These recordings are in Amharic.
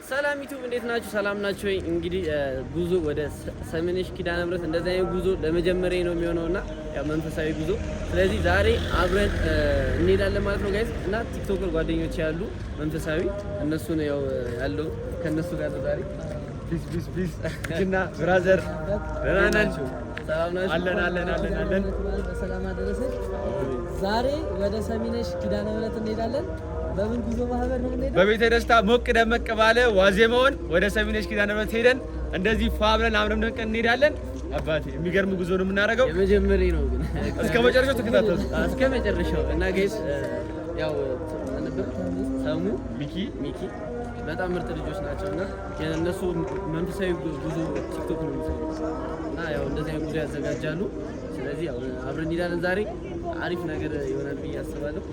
ሰላም ዩቲዩብ እንዴት ናችሁ? ሰላም ናችሁ ወይ? እንግዲህ ጉዞ ወደ ሰሚነሽ ኪዳነ ምህረት እንደዚህ አይነት ጉዞ ለመጀመሪያ ነው የሚሆነውና ያው መንፈሳዊ ጉዞ። ስለዚህ ዛሬ አብረን እንሄዳለን ማለት ነው ጋይስ። እና ቲክቶከር ጓደኞች ያሉ መንፈሳዊ እነሱ ነው ያው ያለው ከነሱ ጋር ነው ዛሬ። ፒስ እና ብራዘር ደህና ናችሁ? ሰላም ናችሁ? አለን። በሰላም አደረሰን። ዛሬ ወደ ሰሚነሽ ኪዳነ ምህረት እንሄዳለን። በምን ጉዞ ማህበር ነው የምንሄደው? በቤተ ደስታ ሞቅ ደመቅ ባለ ዋዜማውን ወደ ሰሚነሽ ኪዳነ ምህረት ሄደን እንደዚህ ፋ ብለን አምረን ደምቀን እንሄዳለን። አባቴ የሚገርም ጉዞ ነው የምናደርገው። የመጀመሪያ ነው ግን እስከ መጨረሻው ተከታተሉ። እስከ መጨረሻው እና ጋይስ ያው ነበር ሰሙ ሚኪ በጣም ምርጥ ልጆች ናቸውና የነሱ መንፈሳዊ ጉዞ ቲክቶክ ነው የሚሰሩት እና ያው እንደዚህ አይነት ጉዞ ያዘጋጃሉ። ስለዚህ ያው አብረን እንሄዳለን። ዛሬ አሪፍ ነገር ይሆናል ብዬ አስባለሁ።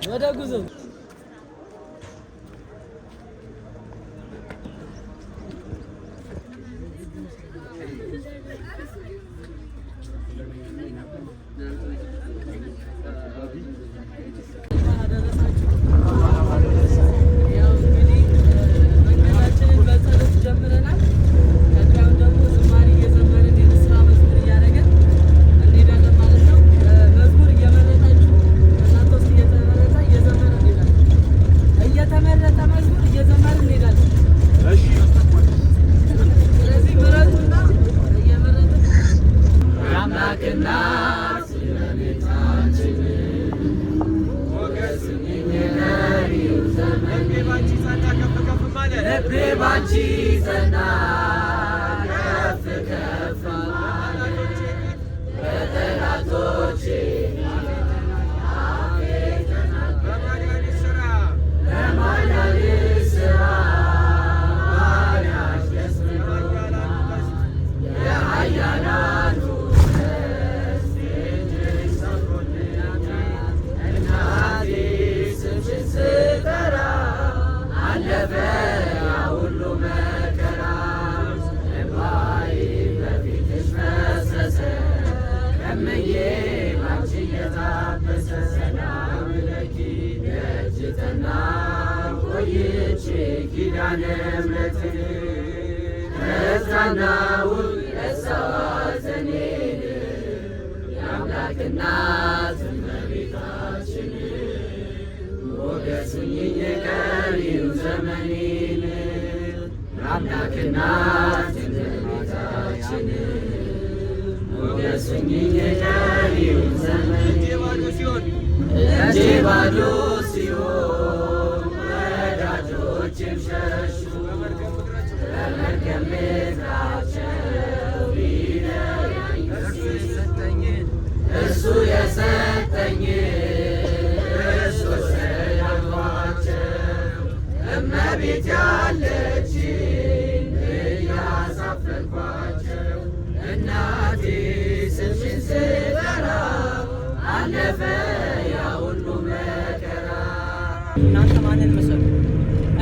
ወደ ጉዞ እናንተ ማንን መሰሉ?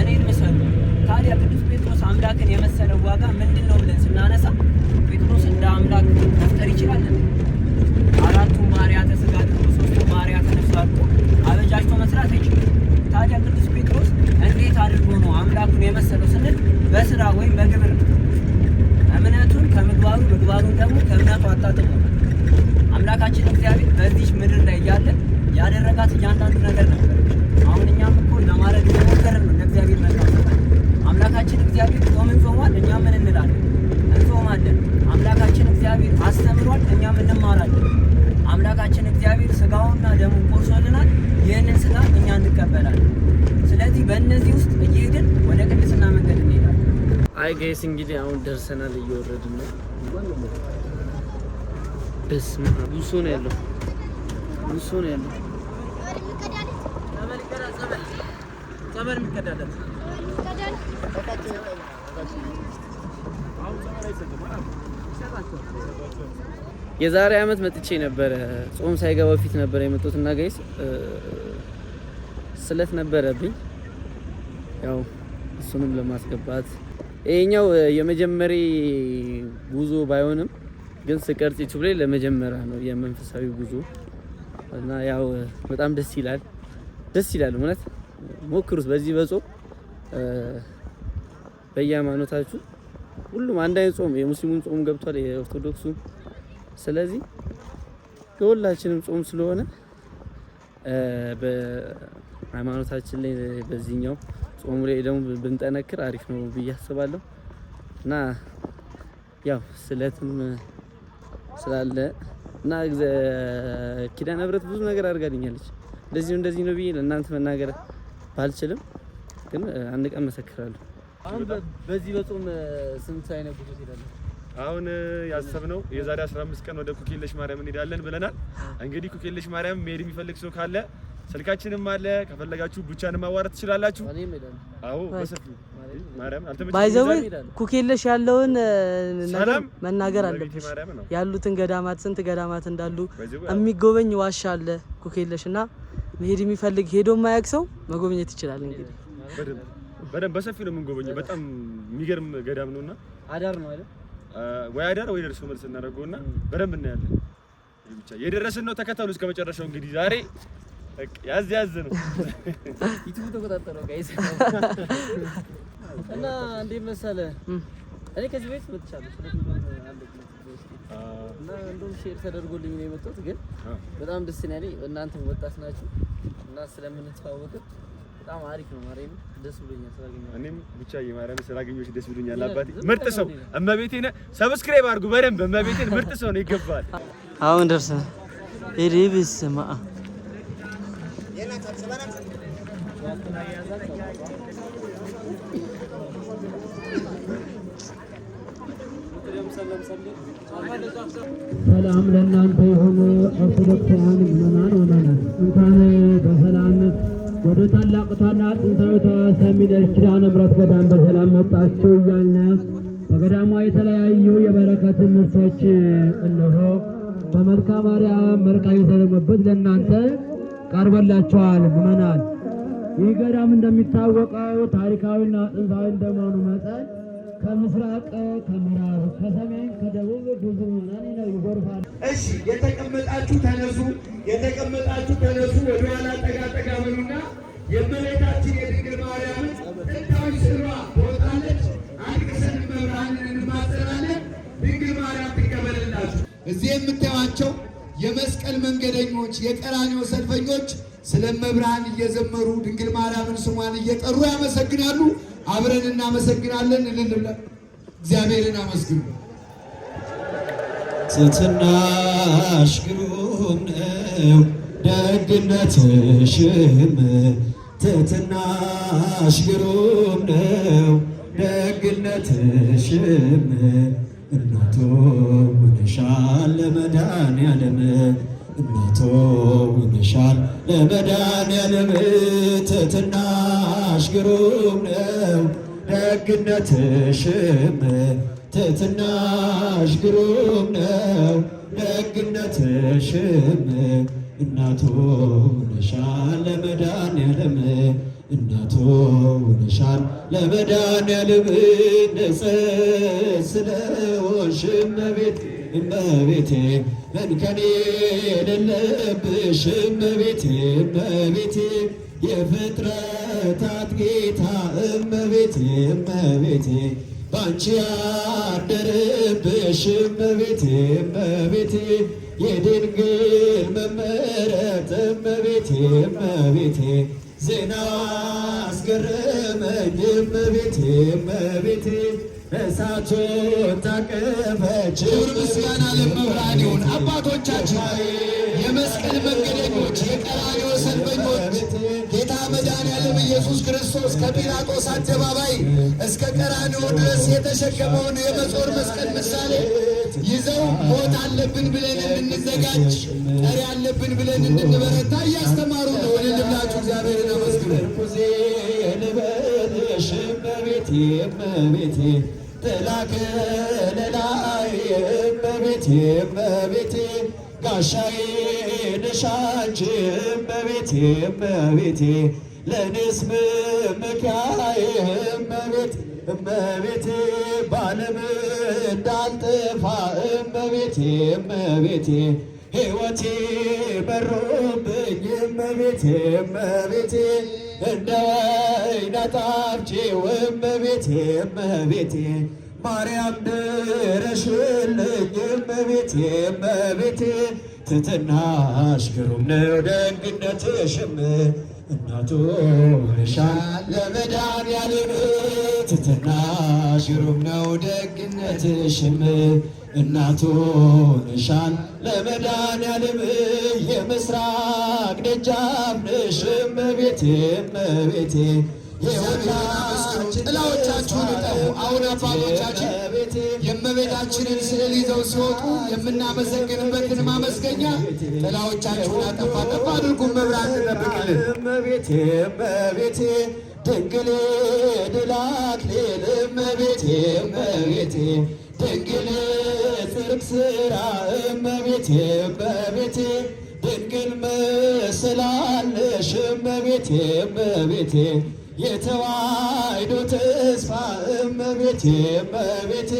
እኔን መሰሉ። ታዲያ ቅዱስ ጴጥሮስ አምላክን የመሰለው ዋጋ ምንድን ነው ብለን ስናነሳ ጴጥሮስ እንደ አምላክ መፍጠር ይችላል? አራቱም ባህርያተ ሥጋ ሶስቱም ባህርያተ ነፍስ አድርጎ አበጃጅቶ መስራት አይችልም። ታዲያ ቅዱስ ጴጥሮስ እንዴት አድርጎ ነው አምላኩን የመሰለው ስንል በስራ ወይም በግብር ነው። እምነቱን ከምግባሩ ምግባሩን ደግሞ ከእምነቱ አጣጥሞ አምላካችን እግዚአብሔር በዚህ ምድር ላይ እያለ ያደረጋት እያንዳንዱ ነገር ነበር። አሁን እኛም እኮ ለማድረግ እየሞከርን ነው። ለእግዚአብሔር መልካም አምላካችን እግዚአብሔር ጾምን ጾሟል፣ እኛ ምን እንላለን? እንጾማለን። አምላካችን እግዚአብሔር አስተምሯል፣ እኛም እንማራለን። አምላካችን እግዚአብሔር ስጋውንና ደሙን ቆርሶልናል፣ ይህንን ስጋ እኛ እንቀበላለን። ስለዚህ በእነዚህ ውስጥ እየሄድን ወደ ቅድስና መንገድ እንሄዳለን። አይ ጋይስ እንግዲህ አሁን ደርሰናል፣ እየወረድን ነው። በስመ አብ ብዙ ነው ያለው። ዘመን የሚቀዳለት የዛሬ አመት መጥቼ ነበረ። ጾም ሳይገባ በፊት ነበር የመጡት እና ጋይስ ስለት ነበረብኝ። ያው እሱንም ለማስገባት ይሄኛው የመጀመሪያ ጉዞ ባይሆንም ግን ስቀርጽ ዩቲዩብ ላይ ለመጀመሪያ ነው የመንፈሳዊ ጉዞ እና ያው በጣም ደስ ይላል ማለት ሞክሩት በዚህ በጾም በየሃይማኖታችሁ ሁሉም አንድ አይነት ጾም የሙስሊሙን ጾም ገብቷል የኦርቶዶክሱ ስለዚህ የሁላችንም ጾም ስለሆነ በሃይማኖታችን ላይ በዚህኛው ጾም ላይ ደግሞ ብንጠነክር አሪፍ ነው ብዬ አስባለሁ እና ያው ስለትም ስላለ እና ኪዳነ ምህረት ብዙ ነገር አድርጋልኛለች እንደዚህ ነው ብዬ ለእናንተ መናገር ባልችልም ግን አንድ ቀን መሰክራለሁ። አሁን በዚህ በጾም ስንት አይነት ጉዞ ትሄዳለህ? አሁን ያሰብነው የዛሬ 15 ቀን ወደ ኩክየለሽ ማርያም እንሄዳለን ብለናል። እንግዲህ ኩክየለሽ ማርያም መሄድ የሚፈልግ ሰው ካለ ስልካችንም አለ ከፈለጋችሁ ብቻን ማዋራት ትችላላችሁ። አዎ በሰፊው ማርያም ባይዘው ኩክየለሽ ያለውን ነገር መናገር አለብሽ። ያሉትን ገዳማት ስንት ገዳማት እንዳሉ የሚጎበኝ ዋሻ አለ ኩክየለሽና መሄድ የሚፈልግ ሄዶ የማያውቅ ሰው መጎብኘት ይችላል። እንግዲህ በደንብ በሰፊው ነው የምንጎበኘው። በጣም የሚገርም ገዳም ነውና አዳር ነው አይደል? ወይ አዳር ወይ ደርሶ መልስ እናደርገውና በደንብ እናያለን። ብቻ የደረስን ነው ተከታተሉ እስከ መጨረሻው። እንግዲህ ዛሬ ያዝ ነው ዩቲዩብ ተቆጣጣረው ጋይስ እና እንዴት መሰለህ እኔ ከዚህ በፊት መጥቻለሁ እና እንደውም ሼር ተደርጎልኝ ነው የመጣሁት ግን በጣም ደስ ያለኝ እናንተ ወጣት ናችሁ እና ስለምንተዋወቅ በጣም አሪፍ ነው። ማርያም ደስ ብሎኛል ስላገኘሁ እኔም ብቻ የማርያም ስላገኘሁሽ ደስ ብሎኛል። አባቴ ምርጥ ሰው እመቤቴን ሰብስክራይብ አድርጉ በደንብ እመቤቴን ምርጥ ሰው ነው ይገባል። አሁን ደርሰናል። ኢሪብስ ማ ሰላም ለእናንተ የሆነ ኦርቶዶክሳውያን ምዕመናን ሆነናል። እንኳን በሰላም ወደ ታላቅቷና ጥንታዊቷ ሰሚነሽ ኪዳነ ምህረት ገዳም በሰላም መጣችሁ እያልን በገዳሟ የተለያዩ የበረከት ምርቶች እነሆ በመልካ ማርያም መርቃ የተደረገበት ለእናንተ ቀርቦላችኋል ምዕመናን። ይህ ገዳም እንደሚታወቀው ታሪካዊና ጥንታዊ እንደመሆኑ መጠን ከምስራቅ፣ ከምዕራብ፣ ከሰሜን፣ ከደቡብ ብዙ ምዕመናን ይጎርፋል። እሺ የተቀመጣችሁ ተነሱ፣ ወደ ኋላ ጠጋ በሉና የእመቤታችን የድንግል ማርያምን ጥንታዊ ስዕሏ ትወጣለች። አልቅሰን መብርሃንን እንማጸናለን። ድንግል ማርያም ትቀበልላችሁ። እዚህ የምታዩዋቸው የመስቀል መንገደኞች፣ የቀራንዮ ሰልፈኞች ስለ መብርሃን እየዘመሩ ድንግል ማርያምን ስሟን እየጠሩ ያመሰግናሉ። አብረን እናመሰግናለን። እግዚአብሔርን አመስግኑ። ትሕትናሽ ግሩም ነው ደግነትሽም፣ ትሕትናሽ ግሩም ነው ደግነትሽም፣ እናቶ ሆነሻል ለመድኃኔዓለም፣ እናቶ ሆነሻል ለመድኃኔዓለም። ትሕትናሽ ግሩም ነው ደግነትሽም፣ ትሕትናሽ ግሩም ነው ደግነትሽም፣ እናቶ ሆነሻል ለመድኃኔዓለም፣ እናቶ ሆነሻል ለመድኃኔዓለም። ንጽሕት ስለሆንሽ እመቤቴ እመቤቴ እንከን የሌለብሽ እመቤቴ እመቤቴ የፍጥረታት ጌታ እመቤቴ እመቤቴ ባንቺ ያደረብሽ እመቤቴ እመቤቴ የድንግል መመረጥ እመቤቴ እመቤቴ ዜና አስገረመኝ እመቤቴ እመቤቴ እሳቱን ታቀፈች። ክብር ምስጋና ለመብርሃን ይሁን። አባቶቻችን የመስቀል መንገደኞች፣ የቀራንዮ ሰልፈኞች ጌታ መድኃኔዓለም ኢየሱስ ክርስቶስ ከጲላጦስ አደባባይ እስከ ቀራንዮ ድረስ የተሸከመውን የመጾር መስቀል ምሳሌ ይዘው ሞት አለብን ብለን እንድንዘጋጅ፣ ጠሪ አለብን ብለን እንድንበረታ እያስተማሩ ነው። ወለልላችሁ እግዚአብሔርን አመስግኑ። ልበልሽ እመቤቴ እመቤቴ ጥላ ከለላይ እመቤቴ እመቤቴ ጋሻዬ ነሽ አንቺ እመቤቴ እመቤቴ ለእኔስ መመኪያዬ እመቤቴ እመቤቴ በዓለም እንዳልጠፋ እመቤቴ እመቤቴ ሕይወቴ በሮብኝ እመቤቴ እመቤቴ እንደ ወይን አጣፍጬው እመቤቴ እመቤቴ ማርያም ድረሽልኝ እመቤቴ እመቤቴ ትሕትናሽ ግሩም ነው ደግነትሽም እናቱ ሆነሻል ለመድኃኒዓለም ትሕትናሽ ግሩም ነው ደግነትሽም እናቱ ሆነሻል ለመድኃኒዓለም የምስራቅ ደጃፍ ነሽ እመቤቴ እመቤቴ ጥላዎቻችሁን እጠቡ። አሁን አባቶቻችን የእመቤታችንን ስዕል ይዘው ሲወጡ የምናመሰግንበትን ማመስገኛ ጥላዎቻችሁን አጠፋ ጠፋ አድርጉ። መብራት ትጠብቅልን እመቤቴ እመቤቴ ድንግል ድል አክሊል እመቤቴ እመቤቴ ድንግል ጽድቅ ሥራ እመቤቴ እመቤቴ ድንግል መስላለሽ እመቤቴ እመቤቴ የተዋሕዶ ተስፋ እመቤቴ እመቤቴ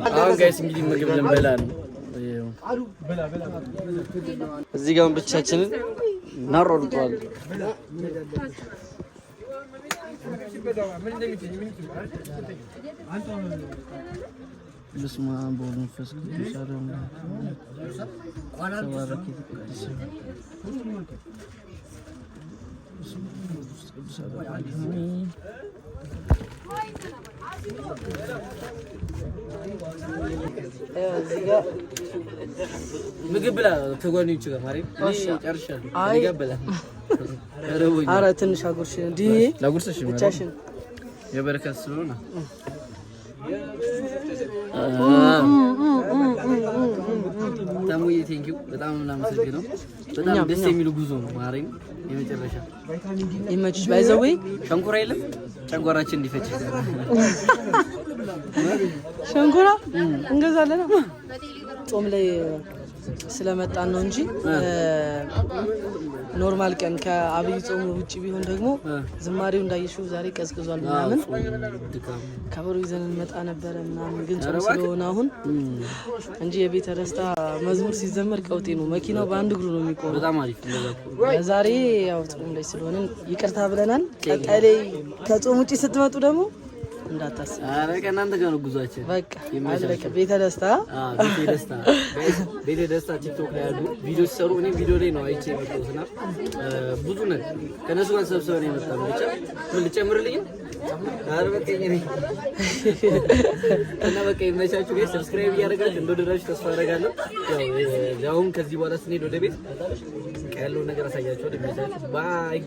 አሁን ጋይስ እንግዲህ ምግብ ልንበላ ነው። እዚህ ጋር ብቻችንን እናሯሩጠዋል። በስመ አብ ወወልድ ወመንፈስ ቅዱስ አሐዱ አምላክ ምግብ ብላ ከጓደኞቹ ጋር ማርያም ጨርሻለሁ። ኧረ ትንሽ አጉርሽ እንዴ ላጉርስሽ ብቻሽን የበረከት ስለሆነ ታሙዬ ቴንኪው በጣም እናመሰግነው። በጣም ደስ የሚሉ ጉዞ ነው ማርያም። የመጨረሻ ይመችሽ። ባይዘዌ ሸንኮራ የለም ጨጓራችን እንዲፈጭ ሸንኮራ እንገዛለን። ጾም ላይ ስለመጣን ነው እንጂ ኖርማል ቀን ከአብይ ጾም ውጪ ቢሆን ደግሞ ዝማሬው እንዳይሽው ዛሬ ቀዝቅዟል ምናምን ከበሮ ይዘን እንመጣ ነበረ ምናምን፣ ግን ጾም ስለሆነ አሁን እንጂ የቤተ ደስታ መዝሙር ሲዘመር ቀውጤ ነው። መኪናው በአንድ እግሩ ነው የሚቆመው። በጣም አሪፍ እንደዛ። ዛሬ ያው ጾም ላይ ስለሆነ ይቅርታ ብለናል። ቀጣይ ላይ ከጾም ውጪ ስትመጡ ደግሞ እንዳታስብ። አረ ከእናንተ ጋር ነው ጉዟችን። በቃ አለቀ። ቤተ ደስታ ቤተ ደስታ ቲክቶክ ላይ ያሉ ቪዲዮ ሲሰሩ እኔ ቪዲዮ ላይ ነው አይቼ የመጣሁትና ብዙ ነገር ከነሱ ጋር ሰብስበን የመጣነው። ብቻ ምን ልጨምርልኝ? አረ በቃ እኔ እና በቃ ይመቻችሁ። ጋር ሰብስክራይብ እያደረጋችሁ እንደወደዳችሁ ተስፋ አደርጋለሁ። ያው አሁን ከዚህ በኋላ ስንሄድ ወደ ቤት ያለው ነገር አሳያችኋለሁ። ይመቻችሁ። ባይ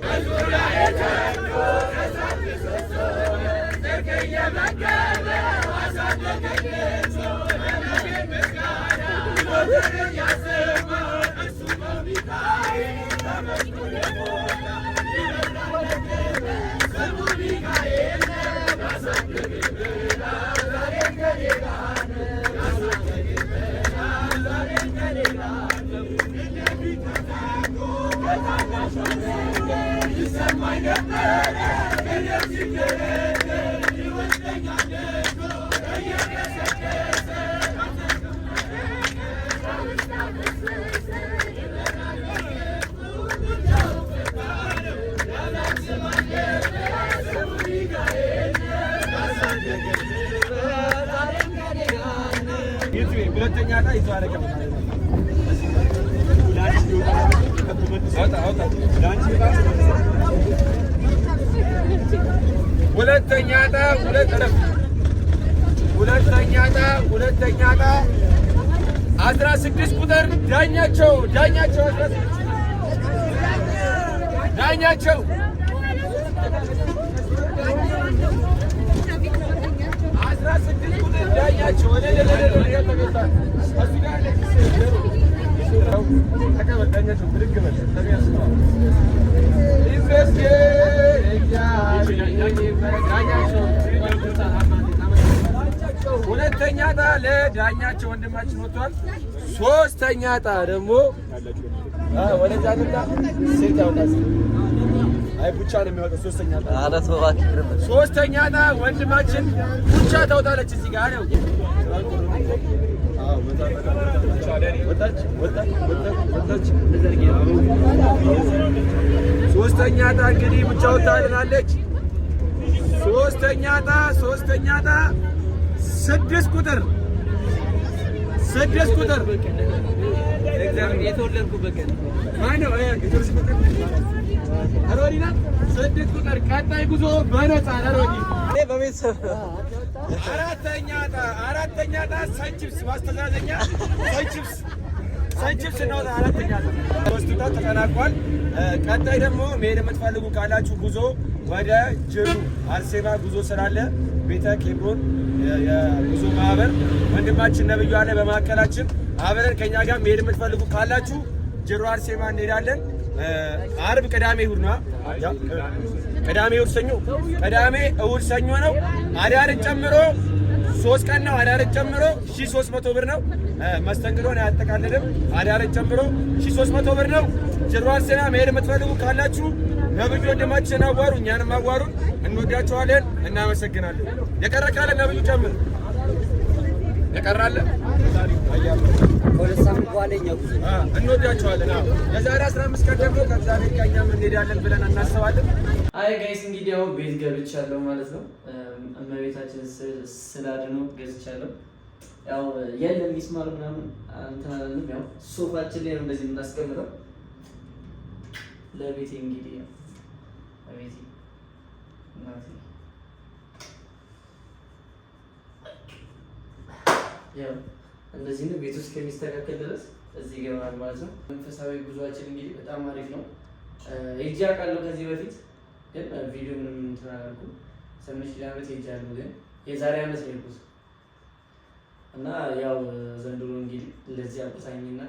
ሁለተኛ ዕጣ 16 ቁጥር ዳኛቸው 16 ቁጥር ዳኛቸው ሁለተኛ ዕጣ ለዳኛቸው ወንድማችን ወጥቷል። ሶስተኛ ዕጣ ደግሞ ወደዛ ልምጣ ሴት ያውጣል። አይ ቡቻ ነው የሚወጣው። ሶስተኛ ዕጣ አራት ወባክ ይረበ ሶስተኛ ዕጣ ወንድማችን ቡቻ ታውጣለች። እዚህ ጋር ነው ሶስተኛ ዕጣ እንግዲህ ቡቻ ወጣልናለች። ሶስተኛ ዕጣ 6 ቁጥር የተወለድኩበት ቀን ማነው? አሮዲና 6 ቁጥር ቀጣይ ጉዞ በነፃ አሮዲ በቤተሰብ አራተኛ ዕጣ ሰንቺፕስ ማስተዛዘኛ ሰንቺፕስ ነው። አራተኛ ዕጣ ሶስቱታ ተጠናቋል። ቀጣይ ደግሞ መሄድ የምትፈልጉ ካላችሁ ጉዞ ወደ ጅሩ አርሴማ ጉዞ ስላለ ቤተ ኬብሮን የጉዞ ማህበር ወንድማችን ነብዩ አለ በማዕከላችን አብረን ከኛ ጋር መሄድ የምትፈልጉ ካላችሁ ጅሩ አርሴማ እንሄዳለን። አርብ፣ ቅዳሜ፣ እሑድ ነው። ቅዳሜ፣ እሑድ፣ ሰኞ ነው። አዳርን ጨምሮ 3 ቀን ነው። አዳርን ጨምሮ 1300 ብር ነው። መስተንግዶን አያጠቃልልም። አዳርን ጨምሮ 1300 ብር ነው። ጅሩ አርሴማ መሄድ የምትፈልጉ ካላችሁ ነብዩ ወንድማችን አዋሩ፣ እኛንም አዋሩን። እንወዳቸዋለን፣ እናመሰግናለን። የቀረ ካለ ነብዩ ጨምር። የቀራለ እንወዳቸዋለን። የዛሬ 15 ቀን ደግሞ ከእግዚአብሔር ጋር እኛም እንሄዳለን ብለን እናስባለን። አይ ጋይስ እንግዲህ ያው ቤት ገብቻለሁ ማለት ነው። እመቤታችን ስላድኖ ገዝቻለሁ። ያው የለም ሚስማር ምናምን እንትን አለንም። ያው ሶፋችን ላይ ነው እንደዚህ የምናስቀምጠው ለቤቴ እንግዲህ ያው ለቤቴ እናቴ ያው እንደዚህ ነው። ቤት ውስጥ ከሚስተካከል ድረስ እዚህ ይገባል ማለት ነው። መንፈሳዊ ጉዟችን እንግዲህ በጣም አሪፍ ነው። ሄጄ አውቃለሁ ከዚህ በፊት ግን ቪዲዮ ምንም እንትን አላልኩም። 8 ዓመት ሄጃለሁ ግን የዛሬ ዓመት ሄድኩት እና ያው ዘንድሮ እንግዲህ ለዚህ አልቆታኝና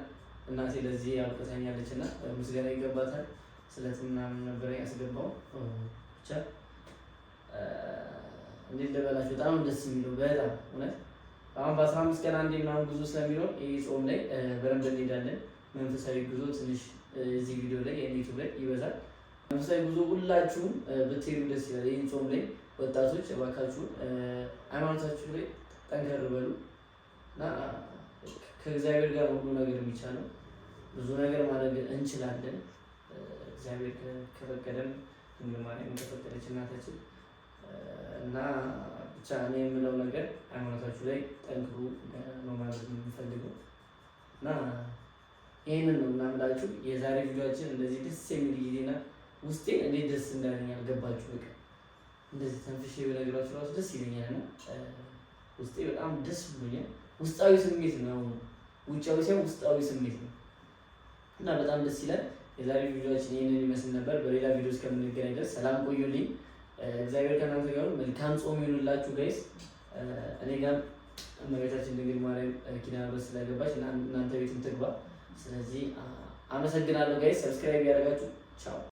እናቴ ለዚህ አልቆታኛለችና ምስጋና ይገባታል። ስለዚህ ምናምን ነበር ያስገባው ብቻ እንዴት ልበላችሁ በጣም ደስ የሚለው በጣም እውነት አሁን በ15 ቀን አንዴ ምናምን ጉዞ ስለሚኖር ይህ ጾም ላይ በደንብ እንሄዳለን። መንፈሳዊ ጉዞ ትንሽ እዚህ ቪዲዮ ላይ ዩቲዩብ ላይ ይበዛል። መንፈሳዊ ጉዞ ሁላችሁም ብትሄዱ ደስ ይላል። ይህን ጾም ላይ ወጣቶች እባካችሁን ሃይማኖታችሁ ላይ ጠንከር በሉ እና ከእግዚአብሔር ጋር ሁሉ ነገር የሚቻለው ብዙ ነገር ማድረግ እንችላለን። እግዚአብሔር ከፈቀደም ድንግል ማርያም ከፈቀደች እናታችን እና ብቻ እኔ የምለው ነገር ሃይማኖታችሁ ላይ ጠንክሩ ነው ማለት የምፈልገው እና ይህንን ነው እናምላችሁ። የዛሬ ቪዲዮችን እንደዚህ ደስ የሚል ጊዜና ውስጤ እንዴት ደስ እንዳለኝ አልገባችሁ። በቃ እንደዚህ ተንፍሼ በነገራችሁ ራሱ ደስ ይለኛል እና ውስጤ በጣም ደስ ብሎኛል። ውስጣዊ ስሜት ነው፣ ውጫዊ ሳይሆን ውስጣዊ ስሜት ነው እና በጣም ደስ ይላል። የዛሬ ቪዲዮችን ይህንን ይመስል ነበር። በሌላ ቪዲዮ እስከምንገናኝ ድረስ ሰላም ቆዩልኝ። እግዚአብሔር ከእናንተ ጋር መልካም ጾም ይሁንላችሁ ጋይስ። እኔ ጋር እመቤታችን ድንግል ማርያም ኪዳነ ምሕረት ስለገባች እናንተ ቤትም ትግባ። ስለዚህ አመሰግናለሁ ጋይስ። ሰብስክራይብ ያደረጋችሁ ቻው።